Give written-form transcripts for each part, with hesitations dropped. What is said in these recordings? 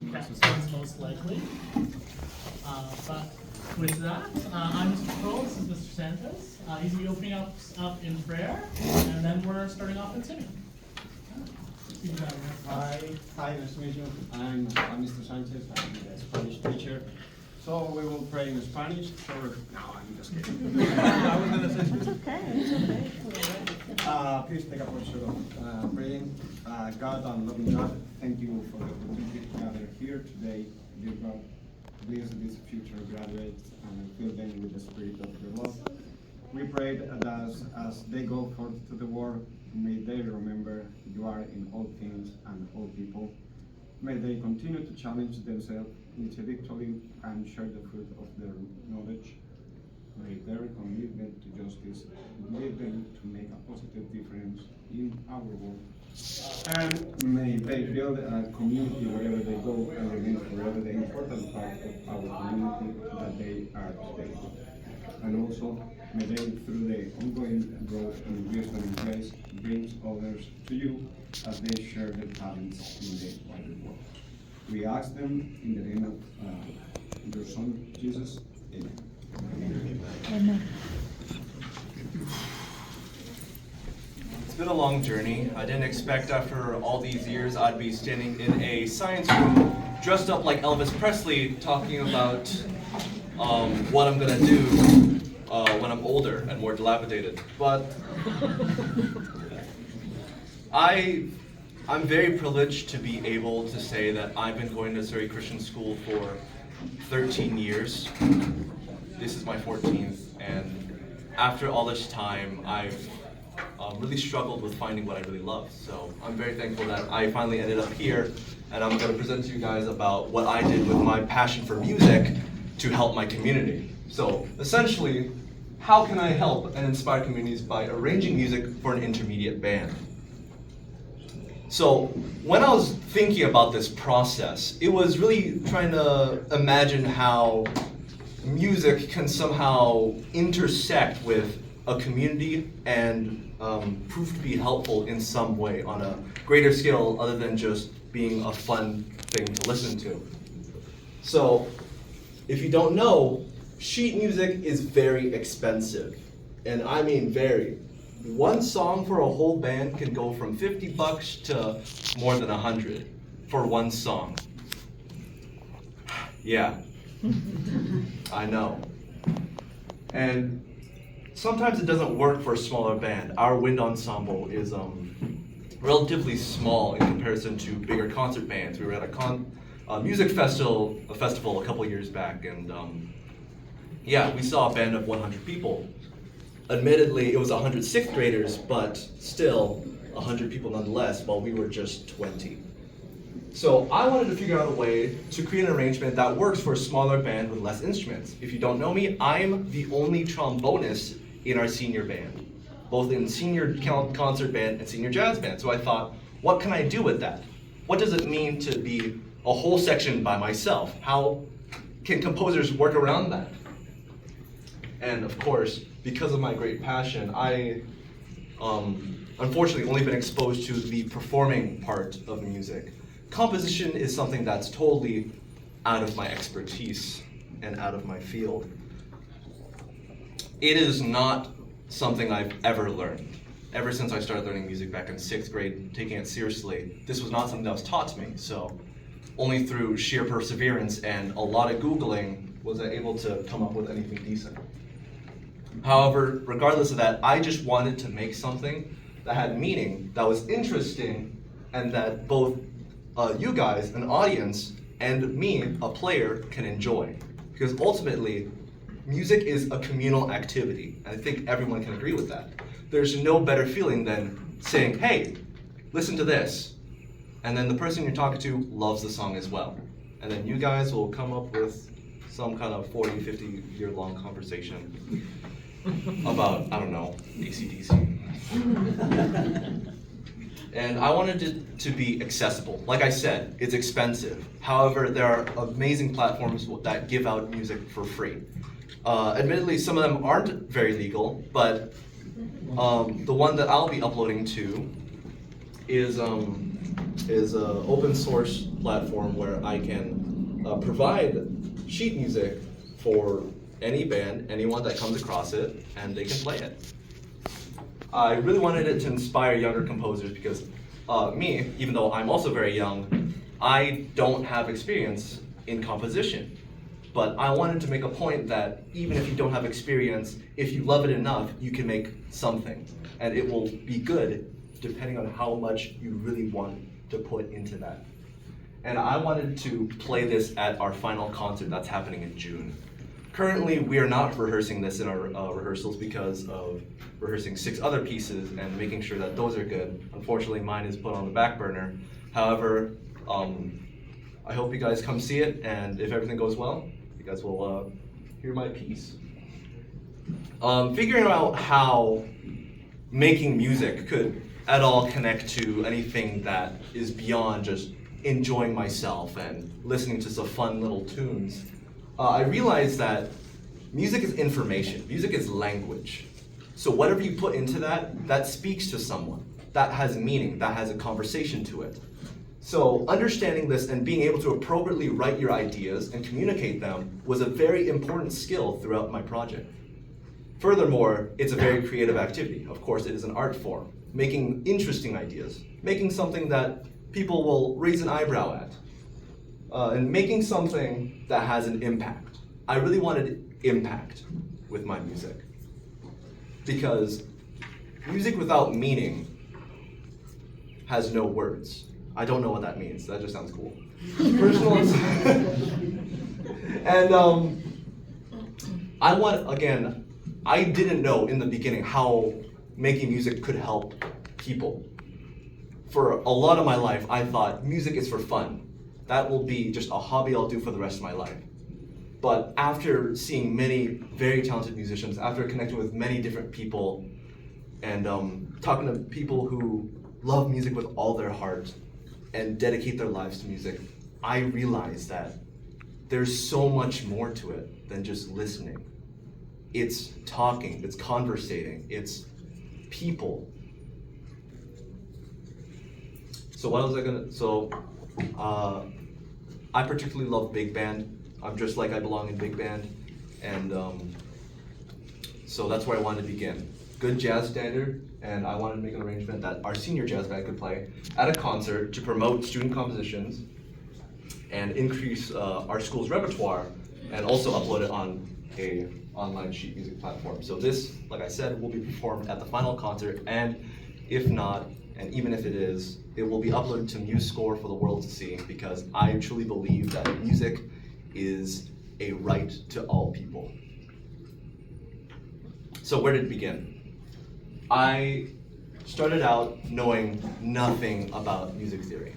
That sounds most likely. But with that, I'm Mr. Pearl, this is Mr. Santos. He's going to be opening us up in prayer, and then we're starting off with singing. Hi, nice to meet you. I'm Mr. Sanchez, I'm the Spanish teacher. So we will pray in Spanish, or no, I'm just kidding. I was going to say It's okay, it's okay. please take a posture of praying. God and loving God, thank you for the opportunity to gather here today. Dear God, bless these future graduates and fill them with the spirit of your love. We pray that as they go forth to the world, may they remember you are in all things and all people. May they continue to challenge themselves intellectually and share the fruit of their knowledge. May their commitment to justice lead them to make a positive difference in our world. And may they build a community wherever they go and remain forever the important part of our community that they are today. And also, may they, through the ongoing growth in wisdom and grace, bring others to you as they share their talents in the wider world. We ask them in the name of your Son, Jesus. Amen. Amen. It's been a long journey. I didn't expect after all these years I'd be standing in a science room dressed up like Elvis Presley talking about what I'm gonna do when I'm older and more dilapidated. But I'm very privileged to be able to say that I've been going to Surrey Christian School for 13 years. This is my 14th, and after all this time, I've really struggled with finding what I really love. So I'm very thankful that I finally ended up here, and I'm going to present to you guys about what I did with my passion for music to help my community. So essentially, how can I help and inspire communities by arranging music for an intermediate band? So when I was thinking about this process, it was really trying to imagine how music can somehow intersect with a community and prove to be helpful in some way on a greater scale other than just being a fun thing to listen to. So if you don't know, sheet music is very expensive, and I mean very. One song for a whole band can go from $50 to more than 100 for one song. Yeah, I know. And sometimes it doesn't work for a smaller band. Our wind ensemble is relatively small in comparison to bigger concert bands. We were at a music festival a couple years back, and yeah, we saw a band of 100 people. Admittedly, it was 100 sixth graders, but still 100 people nonetheless, while we were just 20. So I wanted to figure out a way to create an arrangement that works for a smaller band with less instruments. If you don't know me, I'm the only trombonist in our senior band, both in senior concert band and senior jazz band. So I thought, what can I do with that? What does it mean to be a whole section by myself? How can composers work around that? And of course, because of my great passion, I unfortunately only been exposed to the performing part of music. Composition is something that's totally out of my expertise and out of my field. It is not something I've ever learned. Ever since I started learning music back in 6th grade, taking it seriously, this was not something that was taught to me. So only through sheer perseverance and a lot of Googling was I able to come up with anything decent. However, regardless of that, I just wanted to make something that had meaning, that was interesting, and that both you guys, an audience, and me, a player, can enjoy. Because ultimately, music is a communal activity, and I think everyone can agree with that. There's no better feeling than saying, hey, listen to this, and then the person you're talking to loves the song as well. And then you guys will come up with some kind of 40, 50 year long conversation about, I don't know, AC/DC. And I wanted it to be accessible. Like I said, it's expensive. However, there are amazing platforms that give out music for free. Admittedly, some of them aren't very legal, but the one that I'll be uploading to is is an open source platform where I can provide sheet music for any band, anyone that comes across it, and they can play it. I really wanted it to inspire younger composers because me, even though I'm also very young, I don't have experience in composition. But I wanted to make a point that even if you don't have experience, if you love it enough, you can make something. And it will be good depending on how much you really want to put into that. And I wanted to play this at our final concert that's happening in June. Currently, we are not rehearsing this in our rehearsals because of rehearsing 6 other pieces and making sure that those are good. Unfortunately, mine is put on the back burner. However, I hope you guys come see it, and if everything goes well, you guys will hear my piece. Figuring out how making music could at all connect to anything that is beyond just enjoying myself and listening to some fun little tunes, I realized that music is information, music is language. So whatever you put into that, that speaks to someone, that has meaning, that has a conversation to it. So understanding this and being able to appropriately write your ideas and communicate them was a very important skill throughout my project. Furthermore, it's a very creative activity. Of course, it is an art form, making interesting ideas, making something that people will raise an eyebrow at, and making something that has an impact. I really wanted impact with my music, because music without meaning has no words. I don't know what that means. That just sounds cool. Personal. And I didn't know in the beginning how making music could help people. For a lot of my life, I thought music is for fun. That will be just a hobby I'll do for the rest of my life. But after seeing many very talented musicians, after connecting with many different people, and talking to people who love music with all their heart and dedicate their lives to music, I realized that there's so much more to it than just listening. It's talking, it's conversating, it's people. I particularly love big band. I'm just like I belong in big band. And so that's where I wanted to begin. Good jazz standard, and I wanted to make an arrangement that our senior jazz band could play at a concert to promote student compositions and increase our school's repertoire, and also upload it on a online sheet music platform. So this, like I said, will be performed at the final concert, and if not, and even if it is, it will be uploaded to MuseScore for the world to see, because I truly believe that music is a right to all people. So where did it begin? I started out knowing nothing about music theory,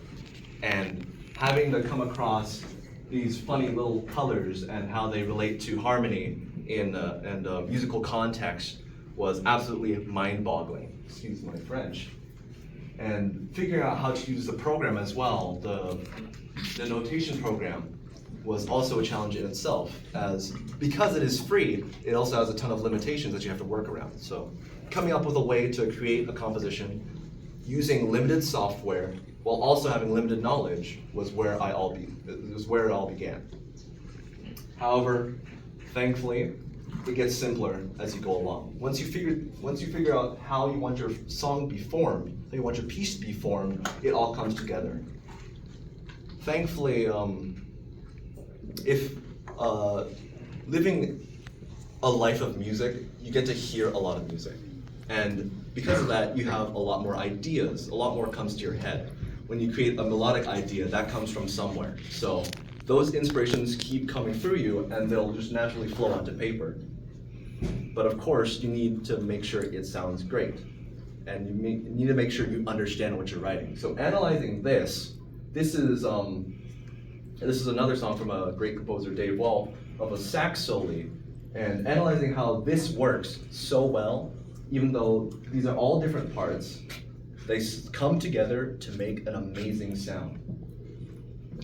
and having to come across these funny little colors and how they relate to harmony in musical context was absolutely mind-boggling. Excuse my French. And figuring out how to use the program as well, the notation program, was also a challenge in itself, as because it is free, it also has a ton of limitations that you have to work around. So coming up with a way to create a composition using limited software while also having limited knowledge was where it all began. However, thankfully, it gets simpler as you go along. Once you figure out how you want your song to be formed, how you want your piece to be formed, it all comes together. Thankfully, if living a life of music, you get to hear a lot of music. And because of that, you have a lot more ideas, a lot more comes to your head. When you create a melodic idea, that comes from somewhere. So those inspirations keep coming through you, and they'll just naturally flow onto paper. But of course, you need to make sure it sounds great. And you need to make sure you understand what you're writing. So analyzing this is another song from a great composer, Dave Wall, of a sax solo, and analyzing how this works so well, even though these are all different parts, they come together to make an amazing sound.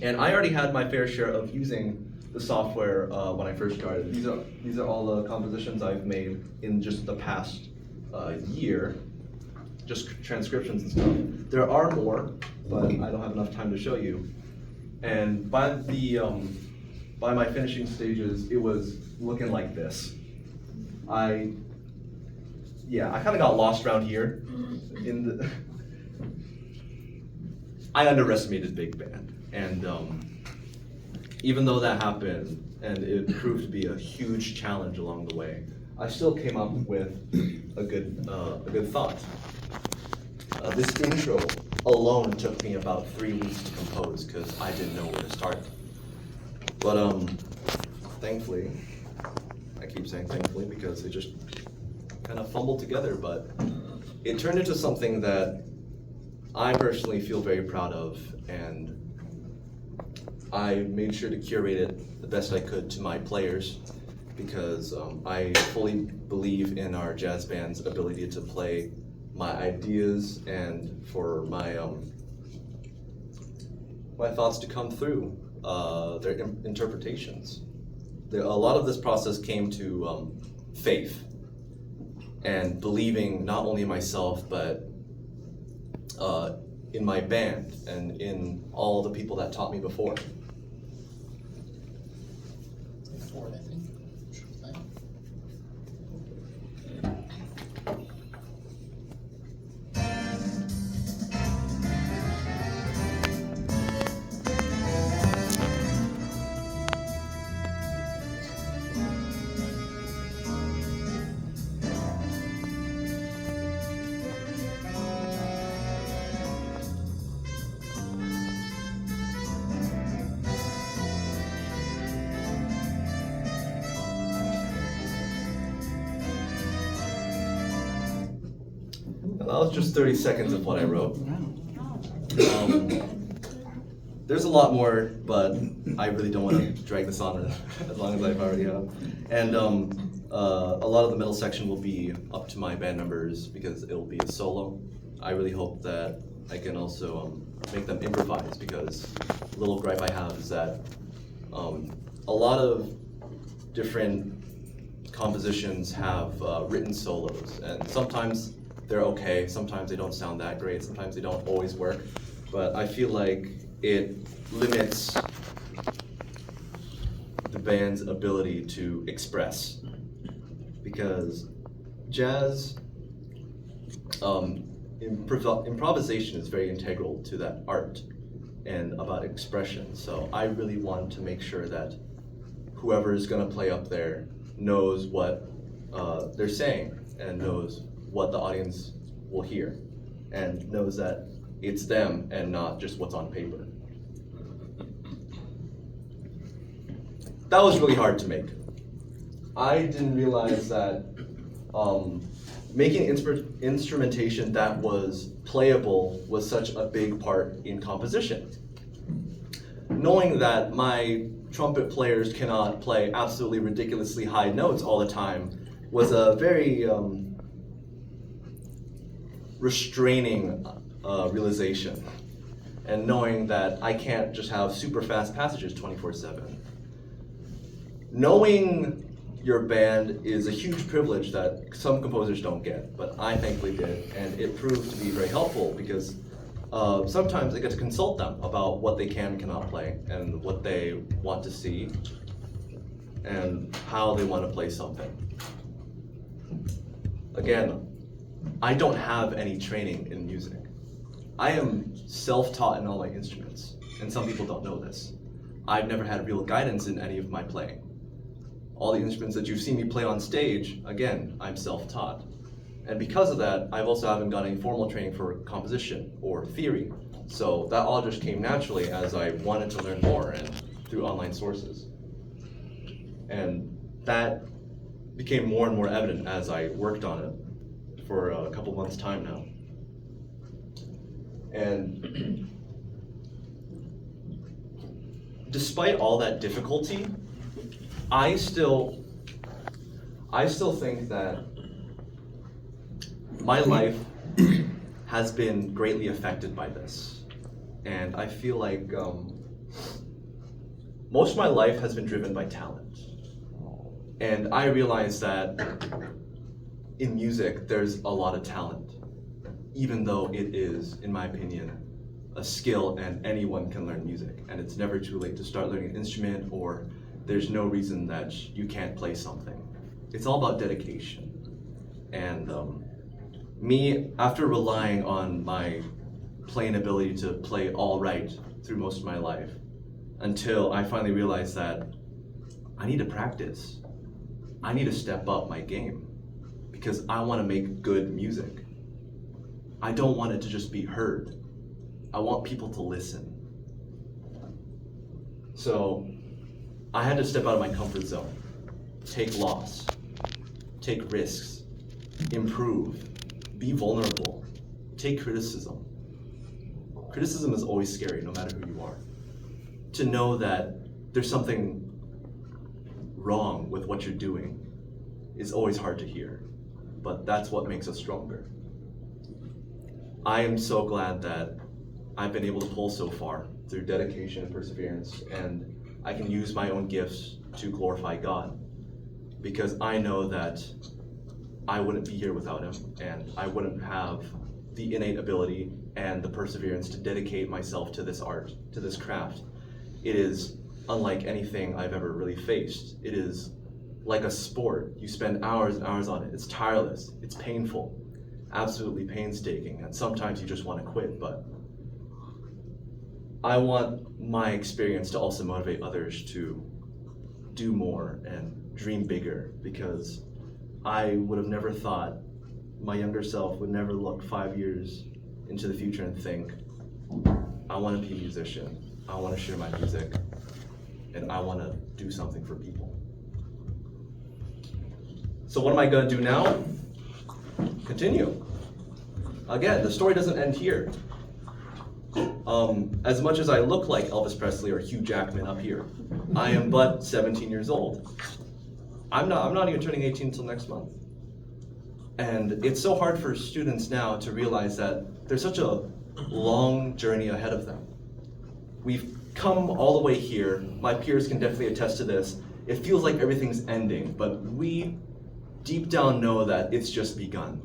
And I already had my fair share of using the software when I first started. These are all the compositions I've made in just the past year, just transcriptions and stuff. There are more, but I don't have enough time to show you. And by my finishing stages, it was looking like this. I kind of got lost around here. I underestimated big band, and even though that happened, and it proved to be a huge challenge along the way, I still came up with a good thought. This intro alone took me about 3 weeks to compose because I didn't know where to start. But thankfully, I keep saying thankfully because it just kind of fumbled together, but it turned into something that I personally feel very proud of, and I made sure to curate it the best I could to my players because I fully believe in our jazz band's ability to play my ideas and for my thoughts to come through, their interpretations. A lot of this process came to faith and believing not only in myself but in my band and in all the people that taught me before. Forward, I think. That was just 30 seconds of what I wrote. There's a lot more, but I really don't want to drag this on as long as I've already have. And a lot of the middle section will be up to my band members because it'll be a solo. I really hope that I can also make them improvise because a little gripe I have is that a lot of different compositions have written solos, and sometimes they're okay, sometimes they don't sound that great, sometimes they don't always work, but I feel like it limits the band's ability to express because jazz improvisation is very integral to that art and about expression. So I really want to make sure that whoever is going to play up there knows what they're saying and knows what the audience will hear and knows that it's them and not just what's on paper. That was really hard to make. I didn't realize that making instrumentation that was playable was such a big part in composition. Knowing that my trumpet players cannot play absolutely ridiculously high notes all the time was a very restraining realization. And knowing that I can't just have super fast passages 24/7. Knowing your band is a huge privilege that some composers don't get, but I thankfully did, and it proved to be very helpful because sometimes I get to consult them about what they can and cannot play and what they want to see and how they want to play something. Again, I don't have any training in music. I am self-taught in all my instruments, and some people don't know this. I've never had real guidance in any of my playing. All the instruments that you've seen me play on stage, again, I'm self-taught. And because of that, I also haven't got any formal training for composition or theory. So that all just came naturally as I wanted to learn more and through online sources. And that became more and more evident as I worked on it for a couple months' time now. And despite all that difficulty, I still think that my life has been greatly affected by this. And I feel like most of my life has been driven by talent. And I realize that in music, there's a lot of talent, even though it is, in my opinion, a skill and anyone can learn music, and it's never too late to start learning an instrument, or there's no reason that you can't play something. It's all about dedication. And me, after relying on my playing ability to play all right through most of my life, until I finally realized that I need to practice. I need to step up my game because I want to make good music. I don't want it to just be heard. I want people to listen. So I had to step out of my comfort zone, take loss, take risks, improve, be vulnerable, take criticism. Criticism is always scary, no matter who you are. To know that there's something wrong with what you're doing is always hard to hear, but that's what makes us stronger. I am so glad that I've been able to pull so far through dedication and perseverance, and I can use my own gifts to glorify God, because I know that I wouldn't be here without him, and I wouldn't have the innate ability and the perseverance to dedicate myself to this art, to this craft. It is unlike anything I've ever really faced. It is like a sport. You spend hours and hours on it. It's tireless, it's painful, absolutely painstaking, and sometimes you just want to quit, but I want my experience to also motivate others to do more and dream bigger, because I would have never thought my younger self would never look 5 years into the future and think, I want to be a musician, I want to share my music, and I want to do something for people. So what am I going to do now? Continue. Again, the story doesn't end here. As much as I look like Elvis Presley or Hugh Jackman up here, I am but 17 years old. I'm not even turning 18 until next month. And it's so hard for students now to realize that there's such a long journey ahead of them. We've come all the way here. My peers can definitely attest to this. It feels like everything's ending, but we deep down know that it's just begun.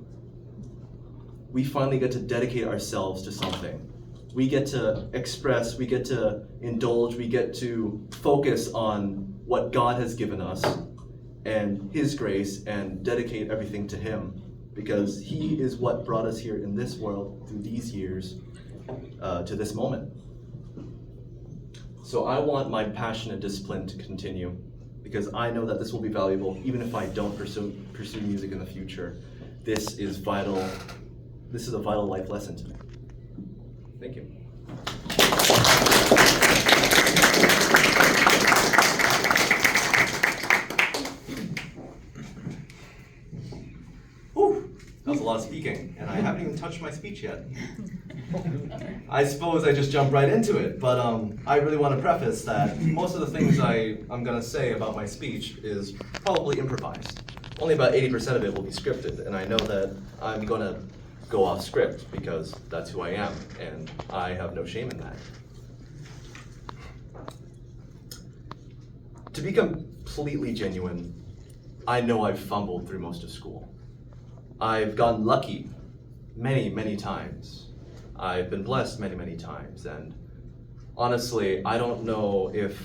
We finally get to dedicate ourselves to something. We get to express, we get to indulge, we get to focus on what God has given us and his grace and dedicate everything to him, because he is what brought us here in this world through these years to this moment. So I want my passion and discipline to continue, because I know that this will be valuable even if I don't pursue music in the future. This is vital. This is a vital life lesson to me. Thank you. Whew, that was a lot of speaking, and I haven't even touched my speech yet. I suppose I just jumped right into it, but I really want to preface that most of the things I'm going to say about my speech is probably improvised. Only about 80% of it will be scripted, and I know that I'm going to go off script because that's who I am, and I have no shame in that. To be completely genuine, I know I've fumbled through most of school. I've gotten lucky many, many times. I've been blessed many, many times, and honestly, I don't know if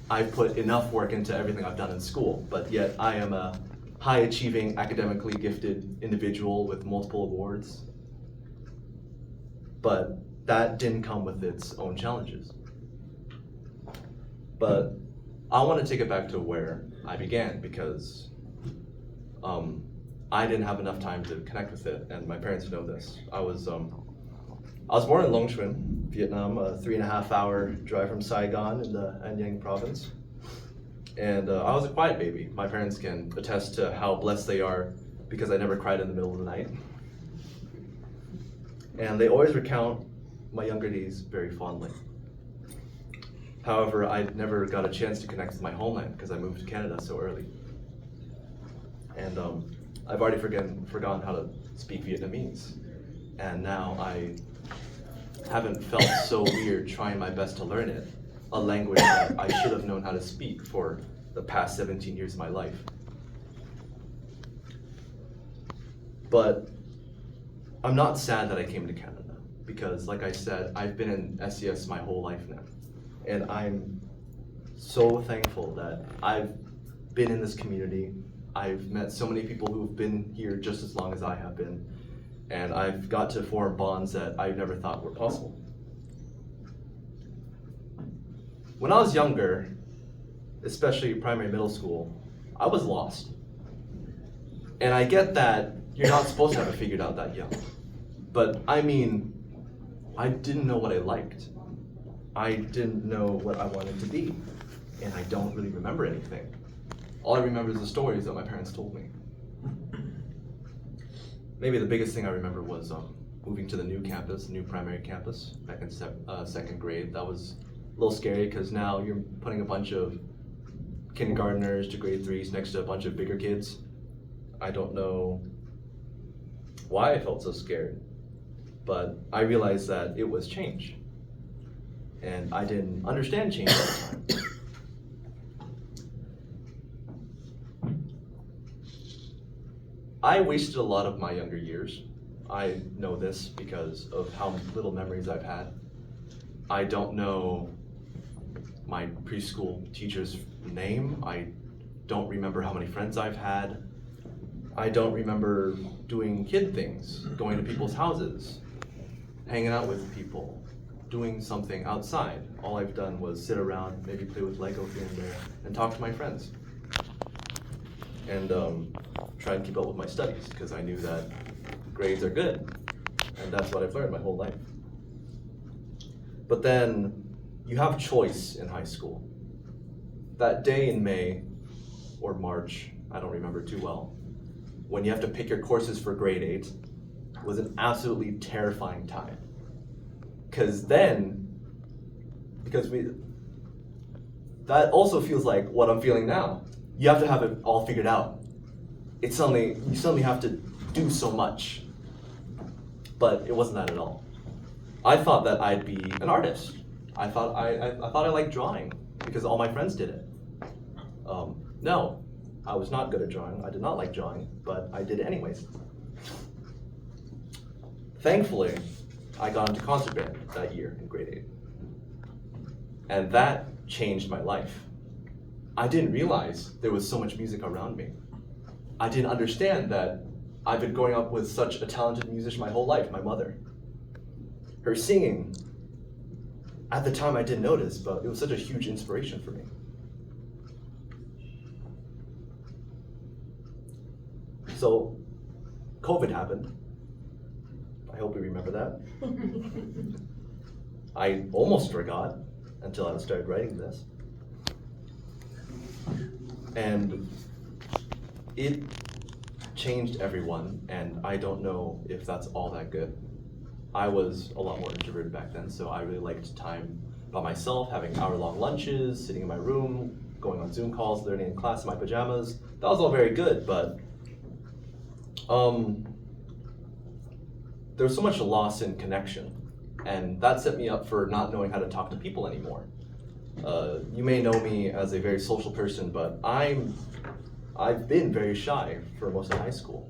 I've put enough work into everything I've done in school, but yet I am a high-achieving, academically gifted individual with multiple awards. But that didn't come with its own challenges. But I want to take it back to where I began, because I didn't have enough time to connect with it, and my parents know this. I was born in Long Xuyen, Vietnam, a 3.5-hour drive from Saigon in the An Giang province. And I was a quiet baby. My parents can attest to how blessed they are because I never cried in the middle of the night. And they always recount my younger days very fondly. However, I never got a chance to connect with my homeland because I moved to Canada so early. And I've already forgotten how to speak Vietnamese. And now I haven't felt so weird trying my best to learn it, a language that I should have known how to speak for the past 17 years of my life. But I'm not sad that I came to Canada, because like I said, I've been in SES my whole life now. And I'm so thankful that I've been in this community. I've met so many people who've been here just as long as I have been. And I've got to form bonds that I never thought were possible. When I was younger, especially primary middle school, I was lost. And I get that you're not supposed to have it figured out that young. But I mean, I didn't know what I liked. I didn't know what I wanted to be. And I don't really remember anything. All I remember is the stories that my parents told me. Maybe the biggest thing I remember was moving to the new campus, new primary campus, back in second grade. That was a little scary because now you're putting a bunch of kindergartners to grade 3s next to a bunch of bigger kids. I don't know why I felt so scared, but I realized that it was change. And I didn't understand change at the time. I wasted a lot of my younger years. I know this because of how little memories I've had. I don't know my preschool teacher's name. I don't remember how many friends I've had. I don't remember doing kid things, going to people's houses, hanging out with people, doing something outside. All I've done was sit around, maybe play with Lego here and there, and talk to my friends. And try and keep up with my studies, because I knew that grades are good, and that's what I've learned my whole life. But then, you have choice in high school. That day in May, or March, I don't remember too well, when you have to pick your courses for grade 8, was an absolutely terrifying time. Because that also feels like what I'm feeling now. You have to have it all figured out. You suddenly have to do so much. But it wasn't that at all. I thought that I'd be an artist. I thought I liked drawing because all my friends did it. No, I was not good at drawing. I did not like drawing, but I did it anyways. Thankfully, I got into concert band that year in grade 8. And that changed my life. I didn't realize there was so much music around me. I didn't understand that I've been growing up with such a talented musician my whole life, my mother. Her singing, at the time I didn't notice, but it was such a huge inspiration for me. So, COVID happened. I hope you remember that. I almost forgot until I started writing this. And it changed everyone, and I don't know if that's all that good. I was a lot more introverted back then, so I really liked time by myself, having hour-long lunches, sitting in my room, going on Zoom calls, learning in class in my pajamas. That was all very good, but there was so much loss in connection, and that set me up for not knowing how to talk to people anymore. You may know me as a very social person, but I've been very shy for most of high school.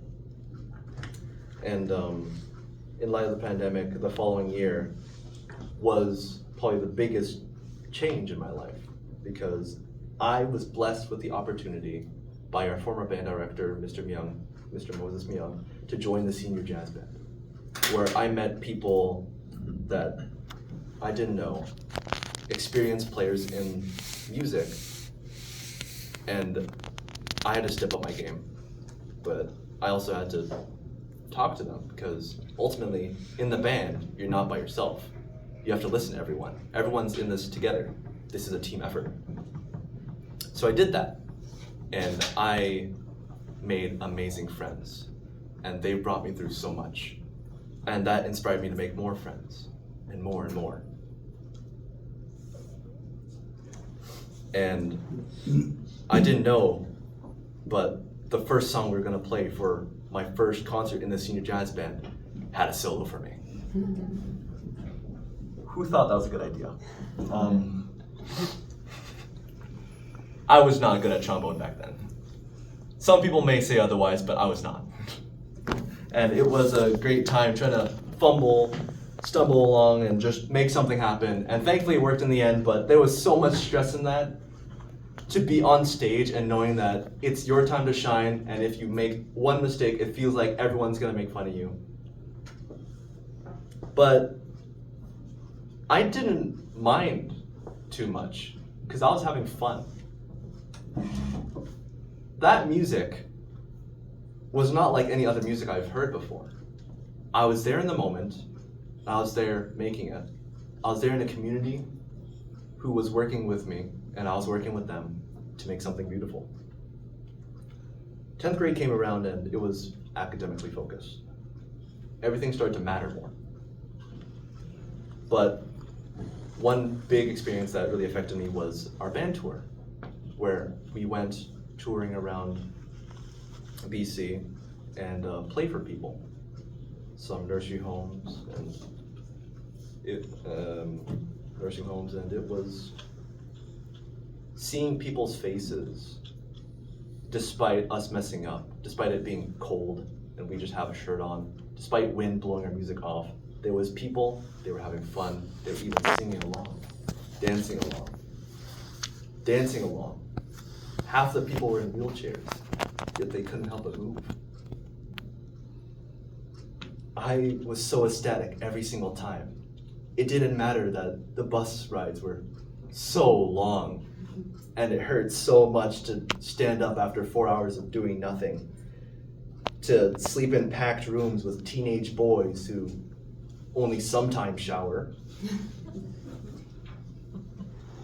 And in light of the pandemic, the following year was probably the biggest change in my life, because I was blessed with the opportunity by our former band director, Mr. Moses Myung, to join the senior jazz band, where I met people that I didn't know, experienced players in music, and I had to step up my game. But I also had to talk to them, because ultimately, in the band, you're not by yourself. You have to listen to everyone. Everyone's in this together. This is a team effort. So I did that, and I made amazing friends, and they brought me through so much. And that inspired me to make more friends, and more and more. And I didn't know, but the first song we were gonna play for my first concert in the senior jazz band had a solo for me. Who thought that was a good idea? I was not good at trombone back then. Some people may say otherwise, but I was not. And it was a great time trying to fumble stumble along and just make something happen. And thankfully it worked in the end, but there was so much stress in that. To be on stage and knowing that it's your time to shine, and if you make one mistake, it feels like everyone's gonna make fun of you. But I didn't mind too much, because I was having fun. That music was not like any other music I've heard before. I was there in the moment, I was there making it. I was there in a community who was working with me, and I was working with them to make something beautiful. 10th grade came around and it was academically focused. Everything started to matter more. But one big experience that really affected me was our band tour, where we went touring around BC and play for people. Some nursing homes and it was seeing people's faces despite us messing up, despite it being cold and we just have a shirt on, despite wind blowing our music off. There was people, they were having fun, they were even singing along, dancing along. Half the people were in wheelchairs, yet they couldn't help but move. I was so ecstatic every single time. It didn't matter that the bus rides were so long and it hurt so much to stand up after 4 hours of doing nothing, to sleep in packed rooms with teenage boys who only sometimes shower.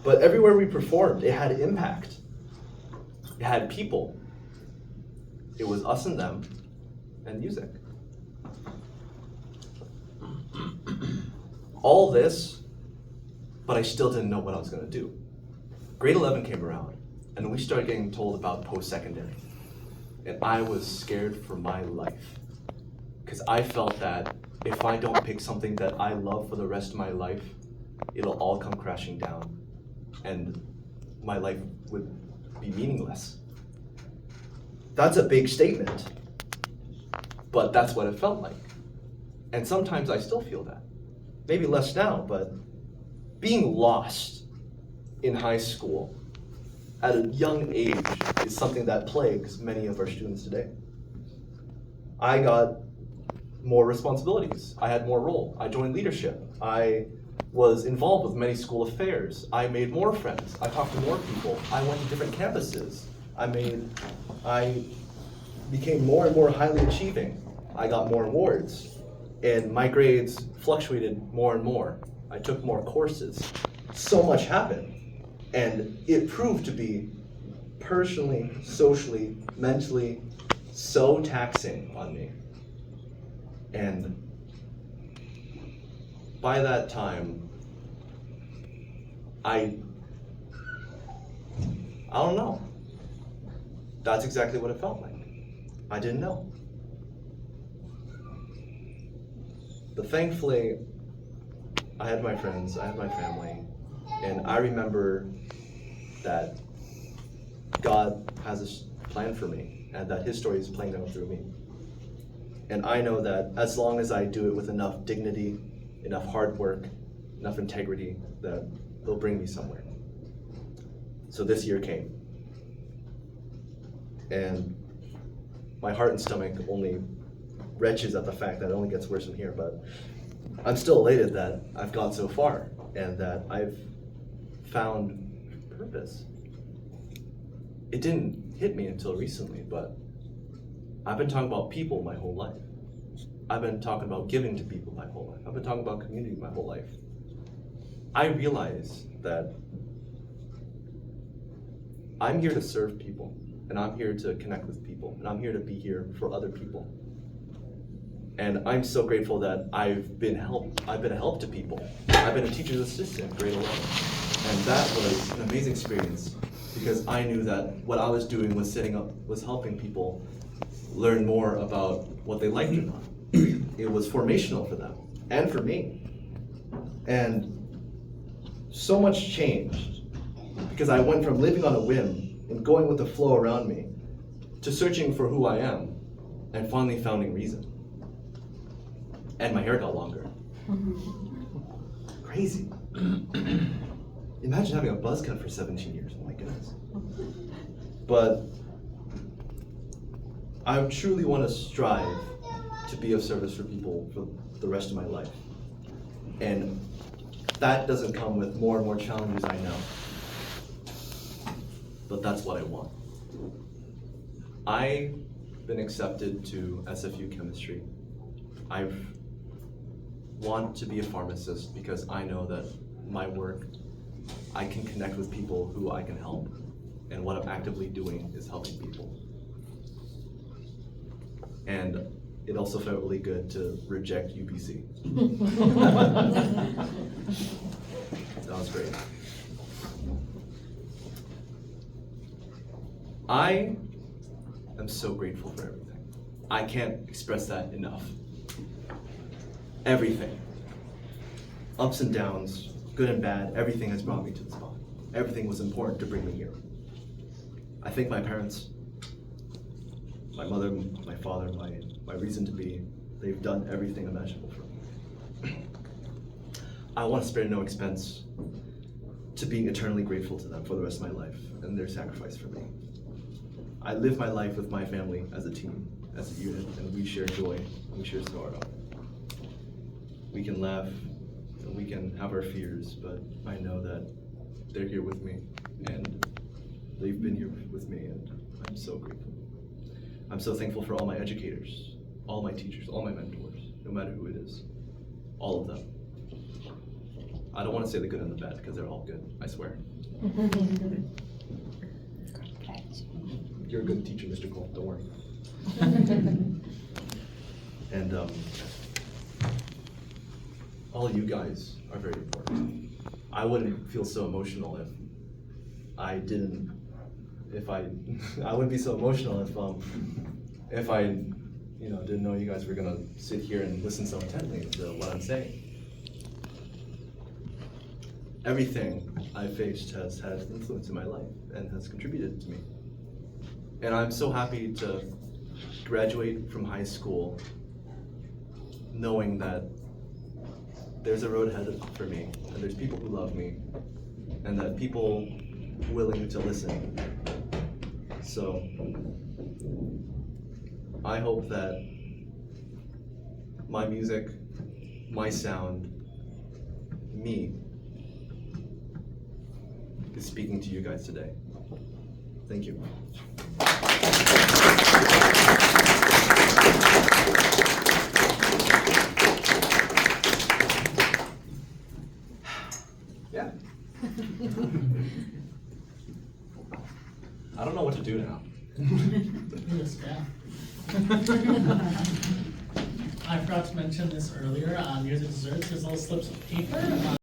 But everywhere we performed, it had impact. It had people. It was us and them and music. All this, but I still didn't know what I was gonna do. Grade 11 came around, and we started getting told about post-secondary. And I was scared for my life, because I felt that if I don't pick something that I love for the rest of my life, it'll all come crashing down, and my life would be meaningless. That's a big statement, but that's what it felt like. And sometimes I still feel that. Maybe less now, but being lost in high school at a young age is something that plagues many of our students today. I got more responsibilities. I had more role. I joined leadership. I was involved with many school affairs. I made more friends. I talked to more people. I went to different campuses. I became more and more highly achieving. I got more awards. And my grades fluctuated more and more. I took more courses. So much happened. And it proved to be personally, socially, mentally, so taxing on me. And by that time, I don't know. That's exactly what it felt like. I didn't know. But thankfully, I had my friends, I had my family, and I remember that God has a plan for me, and that His story is playing out through me. And I know that as long as I do it with enough dignity, enough hard work, enough integrity, that they'll bring me somewhere. So this year came. And my heart and stomach only retches at the fact that it only gets worse from here, but I'm still elated that I've gone so far and that I've found purpose. It didn't hit me until recently, but I've been talking about people my whole life. I've been talking about giving to people my whole life. I've been talking about community my whole life. I realize that I'm here to serve people, and I'm here to connect with people, and I'm here to be here for other people. And I'm so grateful that I've been a help to people. I've been a teacher's assistant in grade 11. And that was an amazing experience because I knew that what I was doing was helping people learn more about what they liked or not. It was formational for them and for me. And so much changed because I went from living on a whim and going with the flow around me to searching for who I am and finally finding reason. And my hair got longer. Crazy. Imagine having a buzz cut for 17 years. Oh my goodness. But I truly want to strive to be of service for people for the rest of my life. And that doesn't come with more and more challenges, I know. But that's what I want. I've been accepted to SFU chemistry. I want to be a pharmacist because I know that my work, I can connect with people who I can help. And what I'm actively doing is helping people. And it also felt really good to reject UBC. That was great. I am so grateful for everything. I can't express that enough. Everything. Ups and downs, good and bad, everything has brought me to this spot. Everything was important to bring me here. I thank my parents, my mother, my father, my reason to be. They've done everything imaginable for me. I want to spare no expense to being eternally grateful to them for the rest of my life and their sacrifice for me. I live my life with my family as a team, as a unit, and we share joy, and we share sorrow. We can laugh, and we can have our fears, but I know that they're here with me, and they've been here with me, and I'm so grateful. I'm so thankful for all my educators, all my teachers, all my mentors, no matter who it is, all of them. I don't want to say the good and the bad, because they're all good, I swear. You're a good teacher, Mr. Cole, don't worry. And all you guys are very important. I wouldn't feel so emotional if I wouldn't be so emotional if I didn't know you guys were gonna sit here and listen so intently to what I'm saying. Everything I've faced has had influence in my life and has contributed to me. And I'm so happy to graduate from high school knowing that there's a road ahead for me, and there's people who love me, and that people willing to listen. So I hope that my music, my sound, me, is speaking to you guys today. Thank you. Yeah. I don't know what to do now. Yes, yeah. I forgot to mention this earlier. Here's the desserts. There's little slips of paper.